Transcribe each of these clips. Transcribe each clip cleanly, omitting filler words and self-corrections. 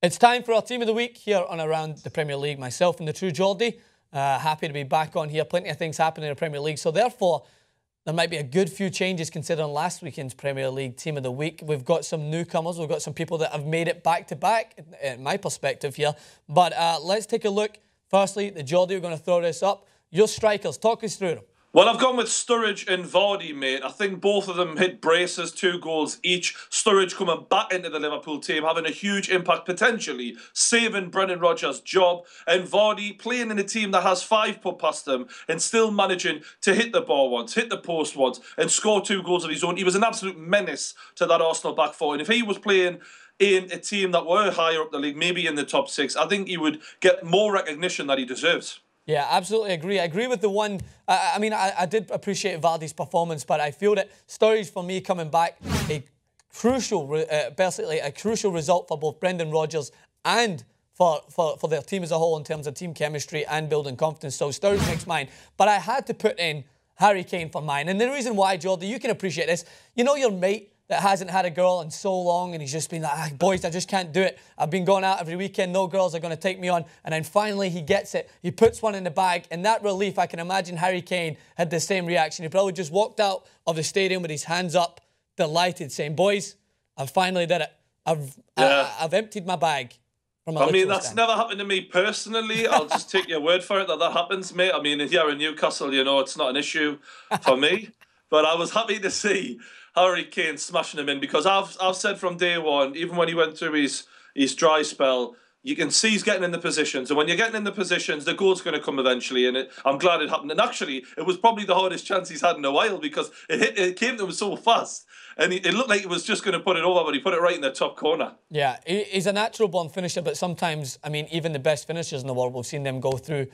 It's time for our Team of the Week here on Around the Premier League. Myself and the true Geordie, happy to be back on here. Plenty of things happening in the Premier League. So therefore, there might be a good few changes considering last weekend's Premier League Team of the Week. We've got some newcomers. We've got some people that have made it back-to-back, in my perspective here. But let's take a look. Firstly, the Geordie, we're going to throw this up. Your strikers, talk us through them. Well, I've gone with Sturridge and Vardy, mate. I think both of them hit braces, 2 goals each. Sturridge coming back into the Liverpool team, having a huge impact, potentially saving Brendan Rodgers' job. And Vardy playing in a team that has 5 put past them and still managing to hit the ball once, hit the post once, and score 2 goals of his own. He was an absolute menace to that Arsenal back four. And if he was playing in a team that were higher up the league, maybe in the top 6, I think he would get more recognition that he deserves. Yeah, absolutely agree. I agree with the one. I did appreciate Vardy's performance, but I feel that Sturridge, for me, coming back, basically a crucial result for both Brendan Rodgers and for their team as a whole in terms of team chemistry and building confidence. So Sturridge makes mine. But I had to put in Harry Kane for mine. And the reason why, Geordie, you can appreciate this. You know your mate that hasn't had a girl in so long and he's just been like, boys, I just can't do it. I've been going out every weekend, no girls are going to take me on. And then finally he gets it. He puts one in the bag, and that relief, I can imagine Harry Kane had the same reaction. He probably just walked out of the stadium with his hands up, delighted, saying, boys, I finally did it. I've emptied my bag. That's never happened to me personally. I'll just take your word for it that happens, mate. I mean, here in Newcastle, you know, it's not an issue for me. But I was happy to see Harry Kane smashing him in, because I've said from day one, even when he went through his dry spell, you can see he's getting in the positions. And when you're getting in the positions, the goal's going to come eventually. And I'm glad it happened. And actually, it was probably the hardest chance he's had in a while, because it came to him so fast. And it looked like he was just going to put it over, but he put it right in the top corner. Yeah, he's a natural-born finisher, but sometimes, I mean, even the best finishers in the world, we've seen them go through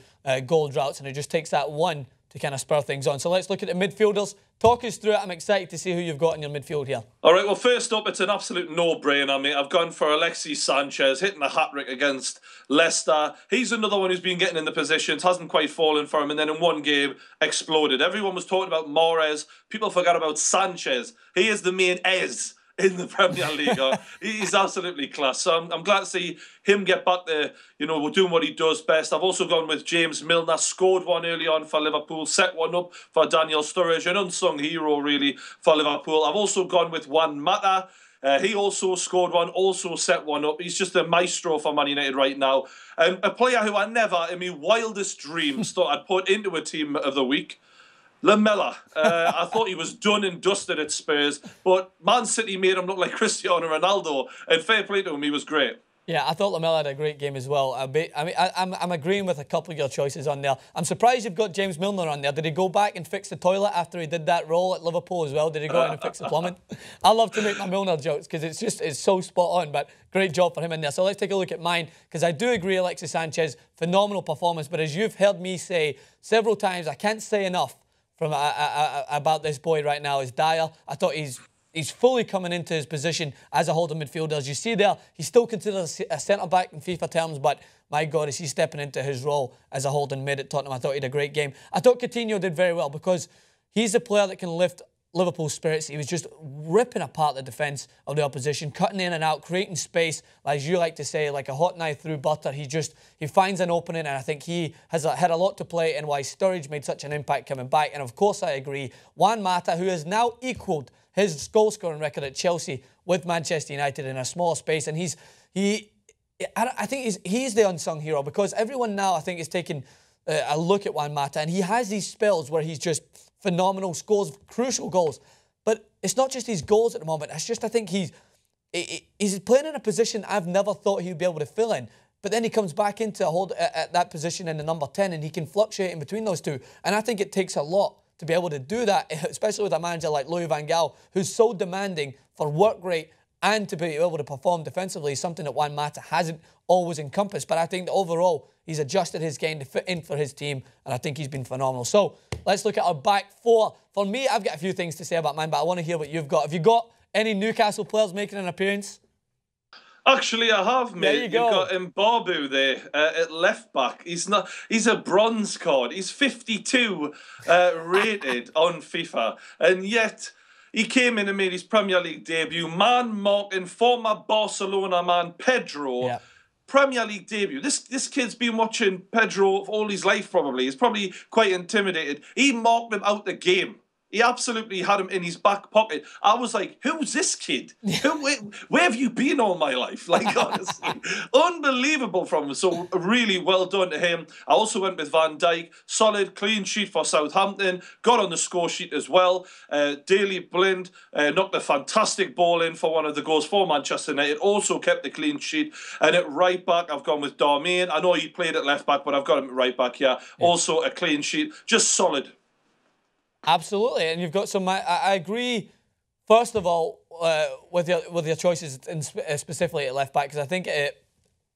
goal droughts, and it just takes that one to kind of spur things on. So let's look at the midfielders. Talk us through it. I'm excited to see who you've got in your midfield here. All right, well, first up, it's an absolute no-brainer, mate. I've gone for Alexis Sanchez, hitting a hat-trick against Leicester. He's another one who's been getting in the positions, hasn't quite fallen for him, and then in one game, exploded. Everyone was talking about Mahrez. People forgot about Sanchez. He is the main Ez in the Premier League. He's absolutely class. So I'm glad to see him get back there, you know, doing what he does best. I've also gone with James Milner, scored one early on for Liverpool, set one up for Daniel Sturridge, an unsung hero really for Liverpool. I've also gone with Juan Mata. He also scored one, also set one up. He's just a maestro for Man United right now. A player who I never, in my wildest dreams, thought I'd put into a Team of the Week. Lamela. I thought he was done and dusted at Spurs, but Man City made him look like Cristiano Ronaldo, and fair play to him, he was great. Yeah, I thought Lamela had a great game as well. I'm agreeing with a couple of your choices on there. I'm surprised you've got James Milner on there. Did he go back and fix the toilet after he did that role at Liverpool as well? Did he go in and fix the plumbing? I love to make my Milner jokes because it's so spot on, but great job for him in there. So let's take a look at mine, because I do agree Alexis Sanchez, phenomenal performance, but as you've heard me say several times, I can't say enough about this boy right now, is Dyer. I thought he's fully coming into his position as a holding midfielder. As you see there, he's still considered a centre-back in FIFA terms, but my God, is he stepping into his role as a holding mid at Tottenham. I thought he had a great game. I thought Coutinho did very well, because he's a player that can lift Liverpool's spirits. He was just ripping apart the defence of the opposition, cutting in and out, creating space, as you like to say, like a hot knife through butter. He finds an opening, and I think he has had a lot to play in why Sturridge made such an impact coming back. And of course, I agree, Juan Mata, who has now equalled his goal-scoring record at Chelsea with Manchester United in a smaller space, and I think he's the unsung hero, because everyone now, I think, is taking a look at Juan Mata, and he has these spells where he's just phenomenal, scores crucial goals. But it's not just his goals at the moment. It's just, I think he's playing in a position I've never thought he'd be able to fill in. But then he comes back into hold at that position in the number 10, and he can fluctuate in between those two. And I think it takes a lot to be able to do that, especially with a manager like Louis van Gaal, who's so demanding for work rate and to be able to perform defensively, something that Juan Mata hasn't always encompassed. But I think that overall, he's adjusted his game to fit in for his team, and I think he's been phenomenal. So let's look at our back four. For me, I've got a few things to say about mine, but I want to hear what you've got. Have you got any Newcastle players making an appearance? Actually, I have, mate. There you go. You've got Mbabu there at left back. He's a bronze card. He's 52 rated on FIFA, and yet he came in and made his Premier League debut. Man marking former Barcelona man Pedro. Yeah. Premier League debut. This kid's been watching Pedro all his life probably. He's probably quite intimidated. He marked him out the game. He absolutely had him in his back pocket. I was like, who's this kid? Where have you been all my life? Like, honestly, unbelievable from him. So really well done to him. I also went with Van Dijk. Solid, clean sheet for Southampton. Got on the score sheet as well. Daley Blind knocked a fantastic ball in for one of the goals for Manchester United. Also kept the clean sheet. And at right back, I've gone with Darmian. I know he played at left back, but I've got him at right back here. Yeah. Also a clean sheet. Just solid. Absolutely, and you've got some. I agree. First of all, with your choices, specifically at left back, because I think it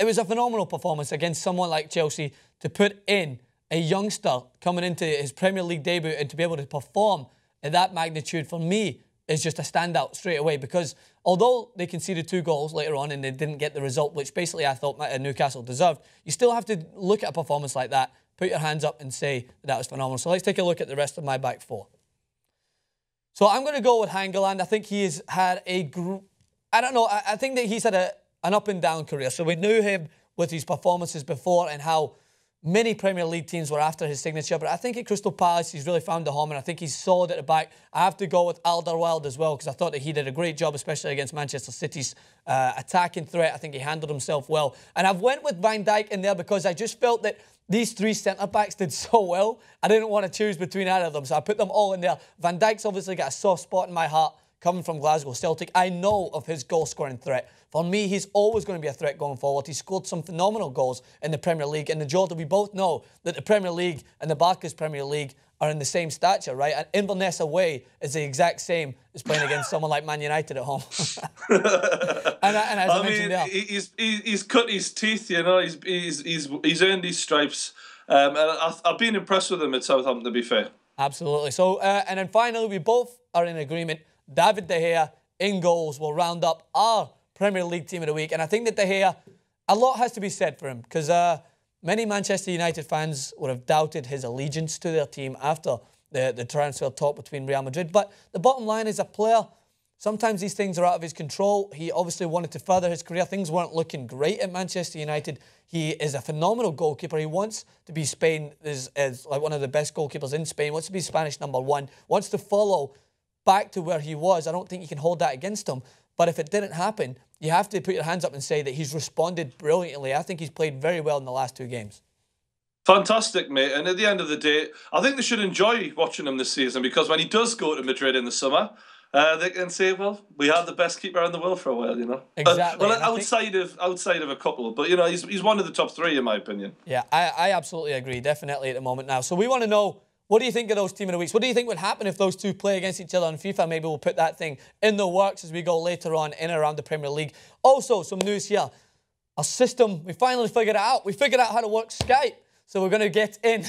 was a phenomenal performance against someone like Chelsea to put in a youngster coming into his Premier League debut and to be able to perform at that magnitude for me is just a standout straight away. Because although they conceded 2 goals later on and they didn't get the result, which basically I thought Newcastle deserved, you still have to look at a performance like that. Put your hands up and say that was phenomenal. So let's take a look at the rest of my back 4. So I'm going to go with Hangeland. I think he has had I don't know, I think that he's had an up and down career. So we knew him with his performances before and how many Premier League teams were after his signature. But I think at Crystal Palace, he's really found a home, and I think he's solid at the back. I have to go with Alderweireld as well, because I thought that he did a great job, especially against Manchester City's attacking threat. I think he handled himself well. And I've went with Van Dijk in there because I just felt that these 3 centre-backs did so well. I didn't want to choose between either of them, so I put them all in there. Van Dijk's obviously got a soft spot in my heart coming from Glasgow Celtic. I know of his goal-scoring threat. For me, he's always going to be a threat going forward. He scored some phenomenal goals in the Premier League. And the Geordie, we both know that the Premier League and the Barclays Premier League are in the same stature, right? And Inverness away is the exact same as playing against someone like Man United at home. and as I mentioned there, he's cut his teeth, you know. He's earned his stripes. And I've been impressed with him at Southampton, to be fair. Absolutely. So, and then finally, we both are in agreement. David De Gea in goals will round up our Premier League team of the week. And I think that De Gea, a lot has to be said for him, because many Manchester United fans would have doubted his allegiance to their team after the transfer talk between Real Madrid. But the bottom line is, a player, sometimes these things are out of his control. He obviously wanted to further his career. Things weren't looking great at Manchester United. He is a phenomenal goalkeeper. He wants to be Spain as like one of the best goalkeepers in Spain, wants to be Spanish #1, wants to follow back to where he was. I don't think you can hold that against him. But if it didn't happen, you have to put your hands up and say that he's responded brilliantly. I think he's played very well in the last 2 games. Fantastic, mate. And at the end of the day, I think they should enjoy watching him this season, because when he does go to Madrid in the summer, they can say, well, we had the best keeper in the world for a while, you know. Exactly. Well, outside of a couple, but you know, he's one of the top 3 in my opinion. Yeah, I absolutely agree. Definitely at the moment now. So we want to know, what do you think of those team of the weeks? What do you think would happen if those 2 play against each other on FIFA? Maybe we'll put that thing in the works as we go later on in and around the Premier League. Also, some news here. Our system, we finally figured it out. We figured out how to work Skype. So we're going to get in,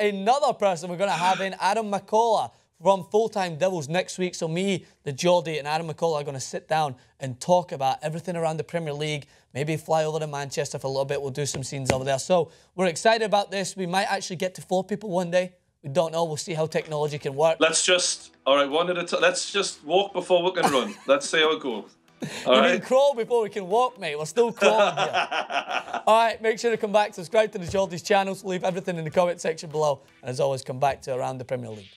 another person. We're going to have in Adam McCullough from Full-Time Devils next week. So me, the Geordie, and Adam McCullough are going to sit down and talk about everything around the Premier League. Maybe fly over to Manchester for a little bit. We'll do some scenes over there. So we're excited about this. We might actually get to 4 people one day. We don't know. We'll see how technology can work. All right, one at a time. Let's just walk before we can run. Let's see how it goes. You mean crawl before we can walk, mate? We're still crawling here. All right, make sure to come back, subscribe to the Geordie's channels, leave everything in the comment section below. And as always, come back to Around the Premier League.